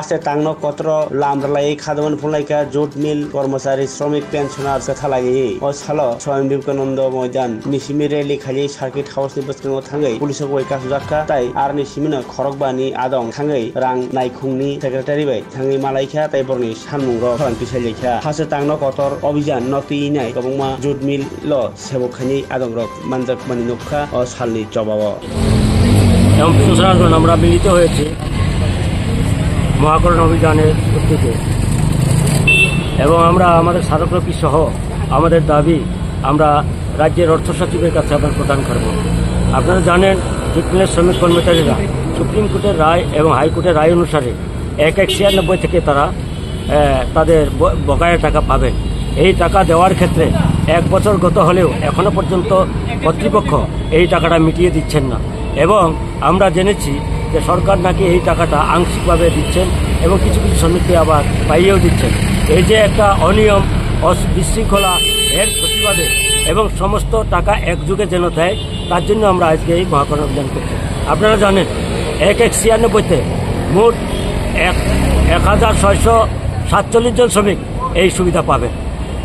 আছে তাংনো কত্র লামরালাই খাদমান ফুলাইকা jute mill কর্মচারী শ্রমিক পেনশনার কথালাগি ও সালো স্বয়ং বিবেকানন্দ ময়দান নিসিমি রেলি খালি সার্কিট হাউস नि बसखाङाव थाङै पुलिसखौ वैका सुजाखा ताइ आर निसिमिनो खरकबानि आदं थाङै रां नायखुंनि सेक्रेटारि बाय थाङै मालायखा ताइ बरनि सानमुंग फालांथि सायलेखा हासो तांनो कतर अभियान नतिनाय गबंमा जुट मिल ल सेबखानि आदं रक मानजाक मानि नखा ও সালনি জবাব এবং প্রশাসন আমরা মিলিত হয়েছে মহাকরণ অভিযানের উদ্যোগে এবং আমরা আমাদের স্মারকলিপি সহ আমাদের দাবি আমরা রাজ্যের অর্থ সচিবের কাছে আবার প্রদান করব। আপনারা জানেন জুট মিলের শ্রমিক কর্মচারীরা সুপ্রিম কোর্টের রায় এবং হাইকোর্টের রায় অনুসারে ১/১৯৯৬ থেকে তারা তাদের বকেয়া টাকা পাবেন। এই টাকা দেওয়ার ক্ষেত্রে ১ বছর গত হলেও এখনো পর্যন্ত কর্তৃপক্ষ এই টাকাটা মিটিয়ে দিচ্ছেন না এবং আমরা জেনেছি যে সরকার নাকি এই টাকাটা আংশিকভাবে দিচ্ছেন এবং কিছু কিছু শ্রমিককে আবার পাইয়েও দিচ্ছেন। এই যে একটা অনিয়ম বিশৃঙ্খলা এর প্রতিবাদে এবং সমস্ত টাকা একযোগে যেন দেয় তার জন্য আমরা আজকে এই মহাকরণ অভিযান করছি। আপনারা জানেন ১/১৯৯৬-তে মোট ১,৬৪৭ জন শ্রমিক এই সুবিধা পাবেন।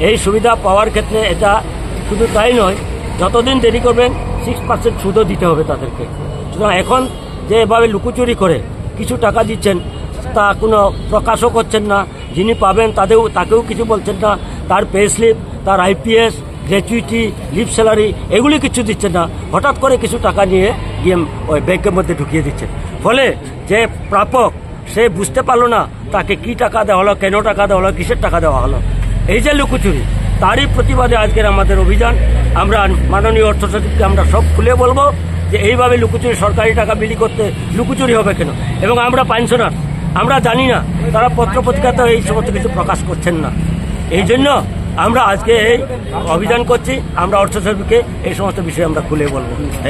এই সুবিধা পাওয়ার ক্ষেত্রে এটা শুধু তাই নয়, যতদিন দেরি করবেন 6% সুদও দিতে হবে তাদেরকে। সুতরাং এখন যে এভাবে লুকোচুরি করে কিছু টাকা দিচ্ছেন তা কোনো প্রকাশও করছেন না, যিনি পাবেন তাকেও কিছু বলছেন না, তার পে স্লিপ, তার আইপিএস, গ্র্যাচুইটি, লিভ স্যালারি এগুলি কিছু দিচ্ছেন না, হঠাৎ করে কিছু টাকা নিয়ে গিয়ে ওই ব্যাংকের মধ্যে ঢুকিয়ে দিচ্ছেন। ফলে যে প্রাপক সে বুঝতে পারলো না তাকে কি টাকা দেওয়া হলো, কেন টাকা দেওয়া হলো, কিসের টাকা দেওয়া হলো। এই যে লুকোচুরি, তারই প্রতিবাদে আজকের আমাদের অভিযান। আমরা মাননীয় অর্থ সচিবকে আমরা সব খুলে বলবো যে এইভাবে লুকোচুরি সরকারি টাকা বিলি করতে লুকোচুরি হবে কেন। এবং আমরা পেনশনার, আমরা জানি না, তারা পত্রপত্রিকাতে এই সমস্ত কিছু প্রকাশ করছেন না। এই জন্য আমরা আজকে এই অভিযান করছি। আমরা অর্থ সচিবকে এই সমস্ত বিষয়ে আমরা খুলে বলবো।